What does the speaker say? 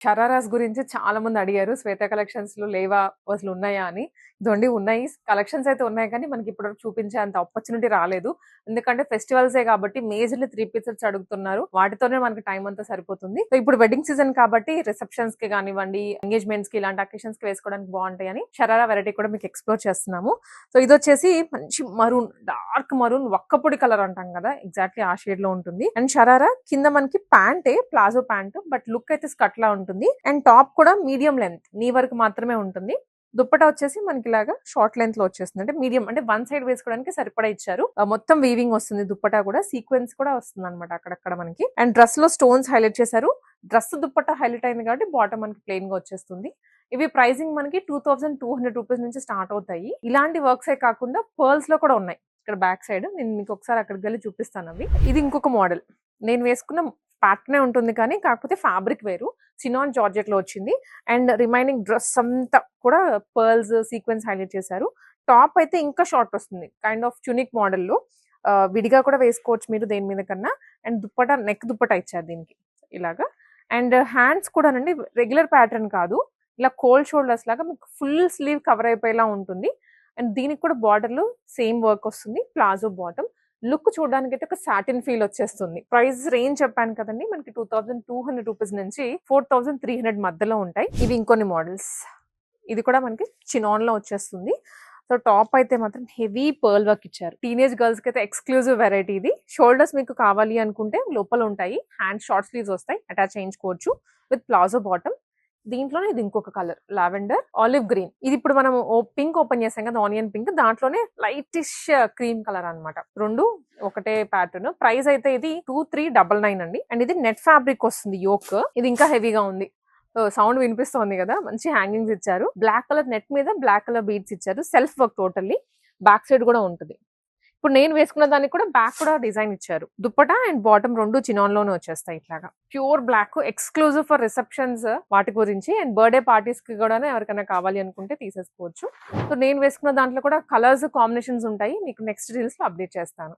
షరారాస్ గురించి చాలా మంది అడిగారు. శ్వేత కలెక్షన్స్ లో లేవా, అసలు ఉన్నాయా అని. ఇదండి ఉన్నాయి. కలెక్షన్స్ అయితే ఉన్నాయి కానీ మనకి ఇప్పటివరకు చూపించే అంత ఆపర్చునిటీ రాలేదు. ఎందుకంటే ఫెస్టివల్సే కాబట్టి మేజర్లీ 3 పీసెస్ అడుగుతున్నారు. వాటితోనే మనకి టైం అంతా సరిపోతుంది. సో ఇప్పుడు వెడ్డింగ్ సీజన్ కాబట్టి రిసెప్షన్స్ కి కానివ్వండి, ఎంగేజ్మెంట్స్ కి ఇలాంటి అకేషన్స్ కి వేసుకోవడానికి బాగుంటాయని షరారా వెరైటీ కూడా మీకు ఎక్స్ప్లోర్ చేస్తున్నాము. సో ఇది వచ్చేసి మంచి మరూన్, డార్క్ మరూన్, వక్కపొడి కలర్ అంటాం కదా, ఎగ్జాక్ట్లీ ఆ షేడ్ లో ఉంటుంది. అండ్ షరారా కింద మనకి ప్యాంటే, ప్లాజో ప్యాంట్, బట్ లుక్ అయితే స్కర్ట్ లా ఉంటుంది. అండ్ టాప్ కూడా మీడియం లెంత్, నీ వరకు మాత్రమే ఉంటుంది. దుప్పటా వచ్చేసి మనకి ఇలాగా షార్ట్ లెంత్ లో వచ్చేస్తుంది. అంటే మీడియం, అంటే వన్ సైడ్ వేసుకోవడానికి సరిపడా ఇచ్చారు. మొత్తం వీవింగ్ వస్తుంది. దుప్పటా కూడా సీక్వెన్స్ కూడా వస్తుంది అనమాట అక్కడక్కడ మనకి. అండ్ డ్రెస్ లో స్టోన్స్ హైలైట్ చేశారు. డ్రెస్ దుప్పటా హైలైట్ అయింది కాబట్టి బాటమ్ మనకి ప్లెయిన్ గా వచ్చేస్తుంది. ఇవి ప్రైసింగ్ మనకి 2200 రూపీస్ నుంచి స్టార్ట్ అవుతాయి. ఇలాంటి వర్క్స్ కాకుండా పర్ల్స్ లో కూడా ఉన్నాయి. ఇక్కడ బ్యాక్ సైడ్ నేను మీకు ఒకసారి అక్కడికి వెళ్ళి చూపిస్తాను అవి. ఇది ఇంకొక మోడల్. నేను వేసుకున్న ప్యాటర్నే ఉంటుంది కానీ కాకపోతే ఫ్యాబ్రిక్ వేరు. చినాన్ జార్జెట్ లో వచ్చింది. అండ్ రిమైనింగ్ డ్రెస్ అంతా కూడా పర్ల్స్ సీక్వెన్స్ హైలైట్ చేశారు. టాప్ అయితే ఇంకా షార్ట్ వస్తుంది, కైండ్ ఆఫ్ చునిక్ మోడల్లో. విడిగా కూడా వేసుకోవచ్చు మీరు దేని మీద కన్నా. అండ్ దుప్పట, నెక్ దుప్పట ఇచ్చారు దీనికి ఇలాగా. అండ్ హ్యాండ్స్ కూడా అండి రెగ్యులర్ ప్యాటర్న్ కాదు, ఇలా కోల్డ్ షోల్డర్స్ లాగా మీకు ఫుల్ స్లీవ్ కవర్ అయిపోయేలా ఉంటుంది. అండ్ దీనికి కూడా బార్డర్ లో సేమ్ వర్క్ వస్తుంది. Palazzo bottom. లుక్ చూడడానికి అయితే ఒక సాటిన్ ఫీల్ వచ్చేస్తుంది. ప్రైస్ రేంజ్ చెప్పాను కదండి, మనకి 2200 రూపీస్ నుంచి 4300 మధ్యలో ఉంటాయి. ఇవి ఇంకొన్ని మోడల్స్. ఇది కూడా మనకి చినాన్ లో వచ్చేస్తుంది. సో టాప్ అయితే మాత్రం హెవీ పర్ల్ వర్క్ ఇచ్చారు. టీనేజ్ గర్ల్స్ కి అయితే ఎక్స్క్లూజివ్ వెరైటీ ఇది. షోల్డర్స్ మీకు కావాలి అనుకుంటే లోపల ఉంటాయి. హ్యాండ్ షార్ట్ స్లీవ్స్ వస్తాయి, అటాచ్ చేయించుకోవచ్చు విత్ ప్లాజో బాటమ్. దీంట్లోనే ఇది ఇంకొక కలర్, లావెండర్ ఆలివ్ గ్రీన్. ఇది ఇప్పుడు మనం పింక్ ఓపెన్ చేసాం కదా, ఆనియన్ పింక్, దాంట్లోనే లైటిష్ క్రీమ్ కలర్ అన్నమాట. రెండు ఒకటే ప్యాటర్న్. ప్రైస్ అయితే ఇది 2399 అండి. అండ్ ఇది నెట్ ఫ్యాబ్రిక్ వస్తుంది యోక్. ఇది ఇంకా హెవీగా ఉంది. సౌండ్ వినిపిస్తుంది కదా, మంచి హ్యాంగింగ్స్ ఇచ్చారు. బ్లాక్ కలర్ నెట్ మీద బ్లాక్ కలర్ బీడ్స్ ఇచ్చారు. Self work totally. Back side కూడా ఉంటుంది. ఇప్పుడు నేను వేసుకున్న దానికి కూడా బ్యాక్ కూడా డిజైన్ ఇచ్చారు. దుప్పటా అండ్ బాటమ్ రెండు చినాన్ లోనే వచ్చేస్తాయి ఇట్లాగా. Pure black, exclusive for receptions వాటి గురించి. అండ్ బర్త్డే పార్టీస్ కి కూడా ఎవరికైనా కావాలి అనుకుంటే తీసేసుకోవచ్చు. సో నేను వేసుకున్న దాంట్లో కూడా కలర్స్ కాంబినేషన్స్ ఉంటాయి. మీకు నెక్స్ట్ రీల్స్ లో అప్డేట్ చేస్తాను.